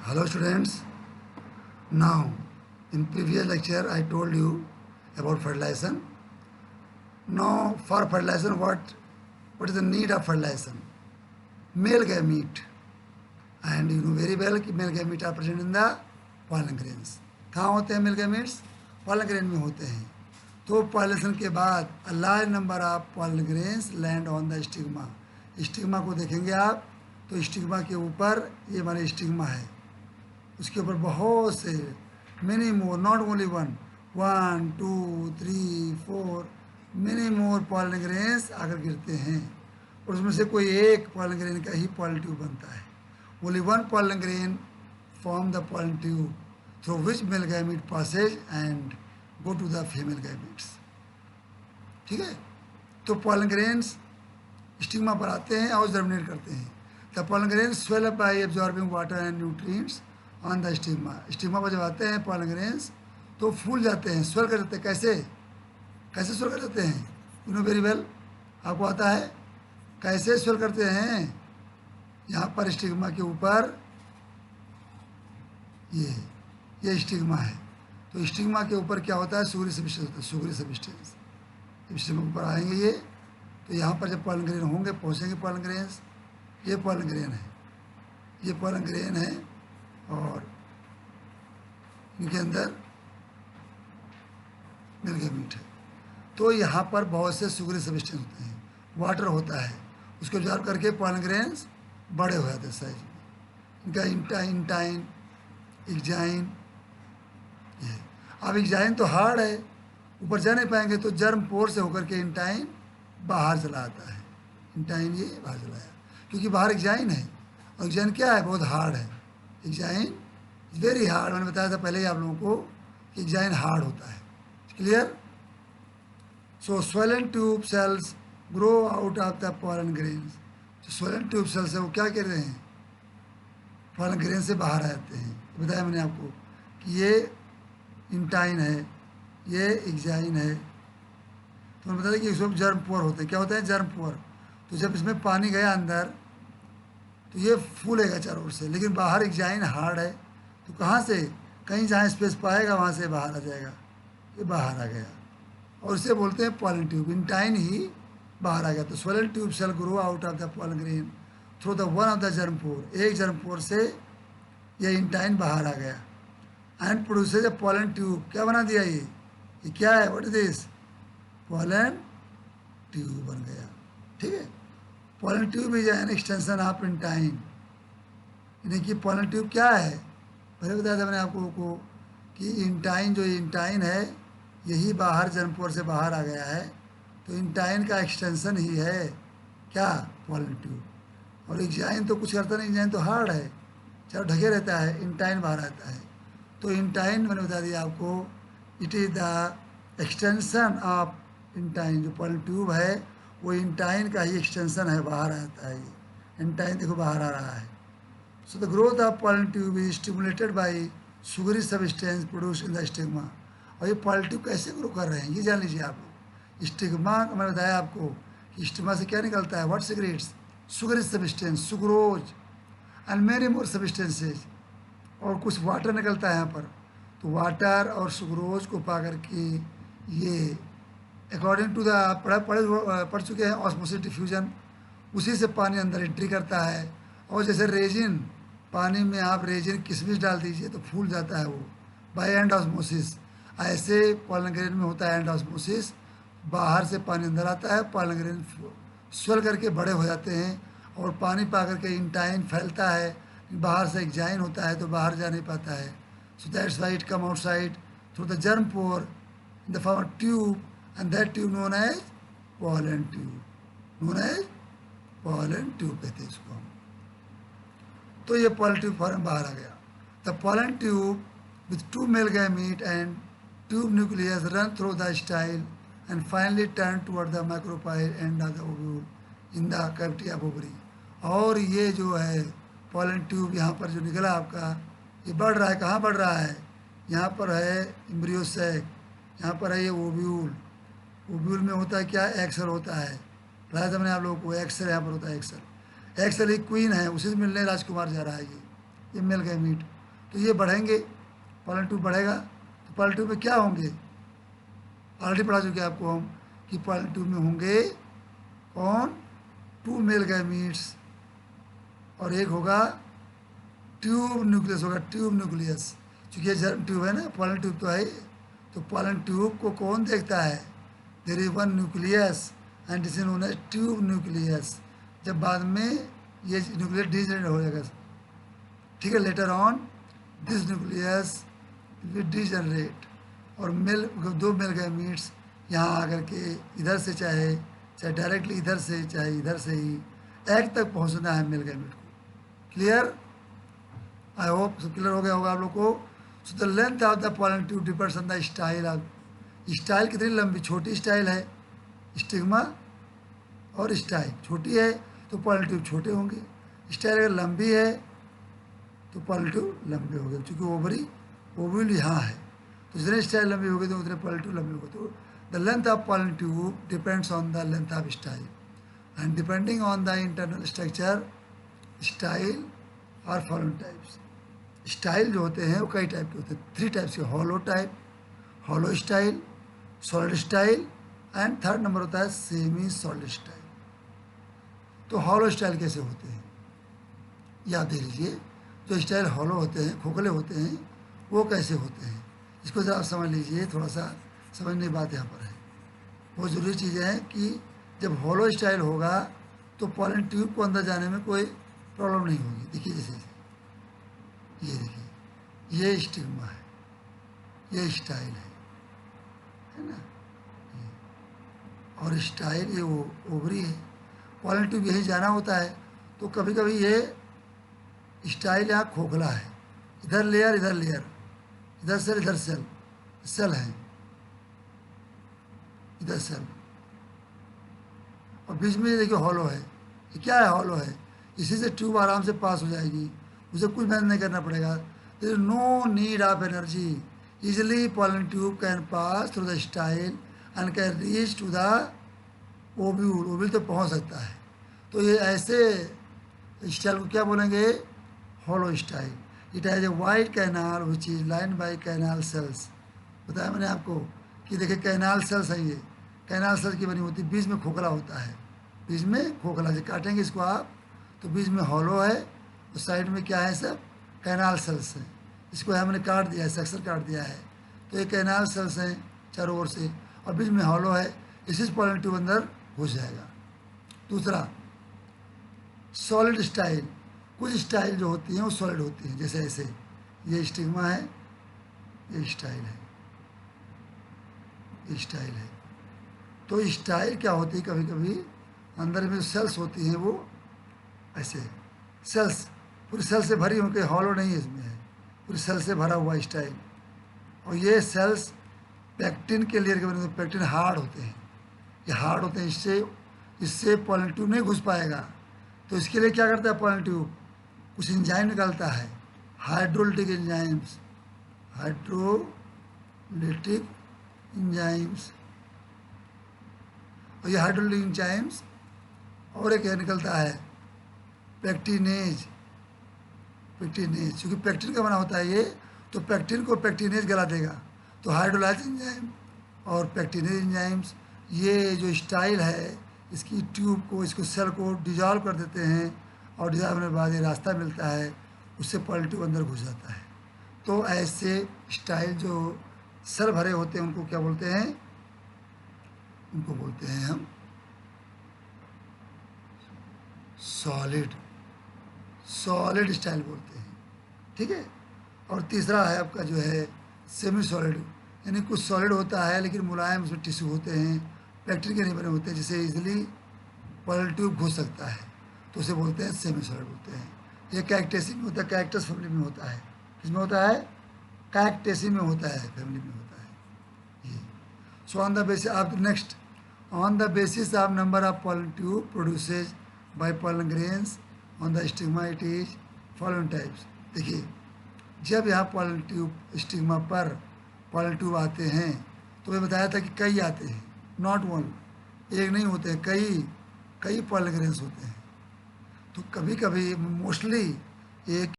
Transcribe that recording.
Hello students. Now, in previous lecture I told you about fertilization. Now for fertilization, what is the need of fertilization? Male gamete, and you know very well कि male gamete are present in the pollen grains. कहाँ होते हैं male gametes? pollen grain में होते हैं. तो pollination के बाद a large number of pollen grains land on the stigma. Stigma को देखेंगे आप तो स्टिग्मा के ऊपर ये हमारे स्टिग्मा है, उसके ऊपर बहुत से many more, not only one, 1 2 3 4 many more pollen grains आकर गिरते हैं और उसमें से कोई एक पॉलन ग्रेन का ही पॉलन ट्यूब बनता है. Only one pollen grain form the pollen tube through which male gamete passes and go to the female gametes. ठीक है, तो पॉलन ग्रेन्स स्टिग्मा पर आते हैं और जर्मिनेट करते हैं. The pollen grains swell up by absorbing water and nutrients on the stigma. Stigma पर जब आते हैं पॉलन ग्रेन्स तो फूल जाते हैं, स्वेल कर जाते हैं. कैसे कैसे स्वेल कर जाते हैं? यू नो वेरी वेल, आपको आता है कैसे स्वेल करते हैं? यहाँ पर स्टिग्मा के ऊपर ये स्टिग्मा है, तो स्टिग्मा के ऊपर क्या होता है? सुगरी सब्सटेंस होता है. सुगरी सब्सटेंस स्टिग्मा के ऊपर आएंगे ये, तो यहाँ पर जब पॉलन ग्रेन होंगे पहुँचेंगे पॉलन ग्रेन्स. ये पॉलन ग्रेन है, ये पॉलन ग्रेन है और इनके अंदर मेल गैमेट है. तो यहाँ पर बहुत से सुगरी सब्सटेंस होते हैं, वाटर होता है, उसको ऑब्जर्व करके पॉलन ग्रेन्स बड़े हो जाते हैं साइज में. इनका इंटाइन एग्जाइन. ये अब एग्जाइन तो हार्ड है, ऊपर जा नहीं पाएंगे, तो जर्म पोर से होकर के इंटाइन बाहर चला आता है. इंटाइन ये बाहर चला आया क्योंकि बाहर एग्जाइन है, और एग्जाइन क्या है? बहुत हार्ड है. Exine very hard. मैंने बताया था पहले ही आप लोगों को कि एग्जाइन हार्ड होता है. Clear? So swollen tube cells grow out of the pollen grains. जो swollen ट्यूब सेल्स है वो क्या कर रहे हैं? pollen ग्रेन से बाहर आते हैं. बताया मैंने आपको कि ये इंटाइन है, ये एग्जाइन है. तो मैंने बताया कि इसमें जर्म पोर होते हैं. क्या होता है? जर्म पोर. तो जब इसमें पानी गया अंदर तो ये फूलेगा चारों ओर से, लेकिन बाहर एग्जाइन हार्ड है, तो कहाँ से? कहीं जहाँ स्पेस पाएगा वहाँ से बाहर आ जाएगा. ये बाहर आ गया और इसे बोलते हैं पॉलन ट्यूब. इंटाइन ही बाहर आ गया. तो स्वलन tube cell grow out of the pollen grain through the one of the germ pore. एक जर्म पोर से ये इंटाइन बाहर आ गया and produces a pollen tube. क्या बना दिया ये क्या है? What is this? Pollen tube बन गया. ठीक है, pollen tube is an extension of intine. यानी कि पॉलन ट्यूब क्या है? पहले बताया था मैंने आपको कि इंटाइन, जो इंटाइन है यही बाहर जर्मपोर से बाहर आ गया है, तो इंटाइन का एक्सटेंशन ही है क्या? Pollen tube. और एग्जाइन तो कुछ करता नहीं, एग्जाइन तो हार्ड है, चाहे ढके रहता है, इंटाइन बाहर आता है. तो इंटाइन मैंने बता दिया आपको, it is the extension of intine. जो पॉलन ट्यूब है वो इंटाइन का ही एक्सटेंशन है, बाहर आता है. ये इंटाइन देखो बाहर आ रहा है. So the growth of pollen tube is stimulated by sugary substance produce in the stigma. और ये पॉलन ट्यूब कैसे ग्रो कर रहे हैं ये जान लीजिए आप लोग. स्टिग्मा मैंने बताया आपको कि स्टिग्मा से क्या निकलता है? What secretes? Sugary substance, sucrose and many more substances. और कुछ वाटर निकलता है यहाँ पर. तो वाटर और सुक्रोज को पा करके ये अकॉर्डिंग टू द पढ़ चुके हैं ऑस्मोसिस डिफ्यूजन, उसी से पानी अंदर एंट्री करता है. और जैसे रेजिन, पानी में आप रेजिन किशमिश डाल दीजिए तो फूल जाता है वो बाय एंड ऑस्मोसिस. ऐसे पॉलन ग्रेन में होता है एंड ऑस्मोसिस. बाहर से पानी अंदर आता है, पॉलन ग्रेन स्वेल करके बड़े हो जाते हैं और पानी पा करके इंटाइन फैलता है. बाहर से एग्जाइन होता है तो बाहर जा नहीं पाता है. So that's why it come outside through the germ pore in the form of tube, and that tube known as pollen tube. Known as pollen tube कहते हैं इसको हम. तो ये पॉलन ट्यूब फॉर्म बाहर आ गया. The pollen tube with two male gamete and tube nucleus run through the style and finally turn toward the macropyle end of the ovule in the cavity of ovary. और ये जो है pollen tube यहाँ पर जो निकला आपका, ये बढ़ रहा है. कहाँ बढ़ रहा है? यहाँ पर है एम्ब्रियो सैक, यहाँ पर है ये ओव्यूल. ओव्यूल में होता है क्या? एक्सेल होता है. बताया था मैंने आप लोगों को, एक्सेल यहाँ पर होता है. एक्सेल ही क्वीन है, उसी से मिलने राजकुमार जा रहा है. ये ये मेल गैमीट। तो ये बढ़ेंगे, पॉलन ट्यूब बढ़ेगा, तो पॉलन ट्यूब में क्या होंगे, ऑलरेडी पढ़ा चुके हैं आपको हम कि पॉलन ट्यूब में होंगे कौन, 2 मेल गैमीट्स और एक होगा ट्यूब न्यूक्लियस होगा, ट्यूब न्यूक्लियस। चूँकि ये जर्म ट्यूब है ना, पॉलन ट्यूब तो है, तो पॉलन ट्यूब को कौन देखता है, there is one nucleus and this is known as tube nucleus. जब बाद में ये न्यूक्लियस डिजनरेट हो जाएगा, ठीक है, later on this nucleus will degenerate और मेल, 2 मेल गैमीट्स यहाँ आकर के इधर से चाहे डायरेक्टली इधर से चाहे इधर से ही एग तक पहुँचना है मेल गैमीट को। क्लियर, आई होप सब क्लियर हो गया होगा आप लोग को। So the length of the pollen tube depends on the style of, style कितनी लंबी, छोटी स्टाइल है स्टिग्मा और स्टाइल छोटी है तो पॉलन ट्यूब छोटे होंगे, स्टाइल अगर लंबी है तो पॉलन ट्यूब लंबे हो गए, चूँकि ओवरी यहाँ है तो जितने स्टाइल लंबी होगी तो उतने पॉलन ट्यूब लंबे होंगे। तो the length of pollen tube depends on the length of style and depending on the internal structure style और पॉलन टाइप्स। स्टाइल जो होते हैं वो कई टाइप के होते हैं, 3 टाइप्स के, hollow type, hollow style, solid style and third number होता है सेमी सॉलिड स्टाइल। तो हॉलो स्टाइल कैसे होते हैं याद दे लीजिए, जो स्टाइल हॉलो होते हैं, खोखले होते हैं, वो कैसे होते हैं इसको ज़रा आप समझ लीजिए, थोड़ा सा समझने की बात यहाँ पर है। बहुत ज़रूरी चीज़ है कि जब हॉलो स्टाइल होगा तो पॉलन ट्यूब को अंदर जाने में कोई प्रॉब्लम नहीं होगी। देखिए जैसे ये देखिए, ये स्टिग्मा है, ये स्टाइल है ना, और स्टाइल ये ओवरी है, पॉलन ट्यूब यही जाना होता है। तो कभी कभी ये स्टाइल यहाँ खोखला है, इधर लेयर इधर लेयर, इधर सेल इधर सेल, सेल है इधर सेल, और बीच में देखिए हॉलो है। ये क्या है, हॉलो है, इसी से ट्यूब आराम से पास हो जाएगी, उसे कुछ मेहनत नहीं करना पड़ेगा। There is no need of energy, easily pollen tube can pass through the style and can reach to the ovule, ovule तो पहुंच सकता है। तो ये ऐसे स्टाइल को क्या बोलेंगे, hollow style. It has a wide canal which is line by canal cells. बताया मैंने आपको कि देखिए कैनाल सेल्स है, ये कैनाल सेल्स की बनी होती है, बीच में खोखला होता है, बीच में खोखला, जो काटेंगे इसको आप तो बीच में हॉलो है, उस साइड में क्या है, सब कैनाल सेल्स हैं। इसको हमने काट दिया है, सेक्शन काट दिया है, तो ये कैनाल सेल्स हैं चारों ओर से, और बीच में हॉलो है, इसी से पॉलन ट्यूब अंदर घुस जाएगा। दूसरा सॉलिड स्टाइल, कुछ स्टाइल जो होती हैं वो सॉलिड होती हैं, जैसे ऐसे ये स्टिग्मा है, ये स्टाइल है, ये स्टाइल है। तो स्टाइल क्या होती है, कभी कभी अंदर में जो सेल्स होती हैं वो ऐसे सेल्स पूरी सेल से भरी होकर, हॉलो नहीं है इसमें, है पूरी सेल से भरा हुआ स्टाइल। और ये सेल्स पैक्टिन के लेयर के बने होते, पैक्टिन हार्ड होते हैं, ये हार्ड होते हैं, इससे पॉलन ट्यूब नहीं घुस पाएगा। तो इसके लिए क्या करता है पॉलन ट्यूब, कुछ एंजाइम निकालता है, हाइड्रोलिटिक एंजाइम्स, हाइड्रोलिटिक एंजाइम्स, और ये हाइड्रोलिटिक एंजाइम्स और एक निकलता है पैक्टिनेज, पैक्टिनेज, क्योंकि पैक्टिन का बना होता है ये, तो पैक्टिन को पैक्टिनेज गला देगा। तो हाइड्रोलाइज एंजाइम और पैक्टिनेज एंजाइम्स, ये जो स्टाइल है इसकी ट्यूब को, इसको सेल को डिजॉल्व कर देते हैं, और डिजॉल्व होने के बाद ये रास्ता मिलता है, उससे पॉलन ट्यूब अंदर घुस जाता है। तो ऐसे स्टाइल जो सेल भरे होते हैं उनको क्या बोलते हैं, उनको बोलते हैं हम सॉलिड स्टाइल बोलते हैं, ठीक है। और तीसरा है आपका जो है सेमी सॉलिड, यानी कुछ सॉलिड होता है लेकिन मुलायम उसमें टिश्यू होते हैं, पैक्टिन के नहीं बने होते हैं, जिसे इजीली पॉलन ट्यूब घुस सकता है, तो उसे बोलते हैं सेमी सॉलिड बोलते हैं। ये कैक्टेसी में होता है, कैक्टस फैमिली में होता है, किसमें होता है, कैक्टेसी में होता है, फैमिली में होता है ये। So on the basis of next, on the basis of number of pollen tube produces by pollen grains on the stigma it is following types. देखिए जब यहाँ पॉलन ट्यूब स्टिग्मा पर पॉलन ट्यूब आते हैं तो मैं बताया था कि कई आते हैं, नॉट वन, एक नहीं होते, कई पॉलन ग्रेन्स होते हैं। तो कभी कभी मोस्टली एक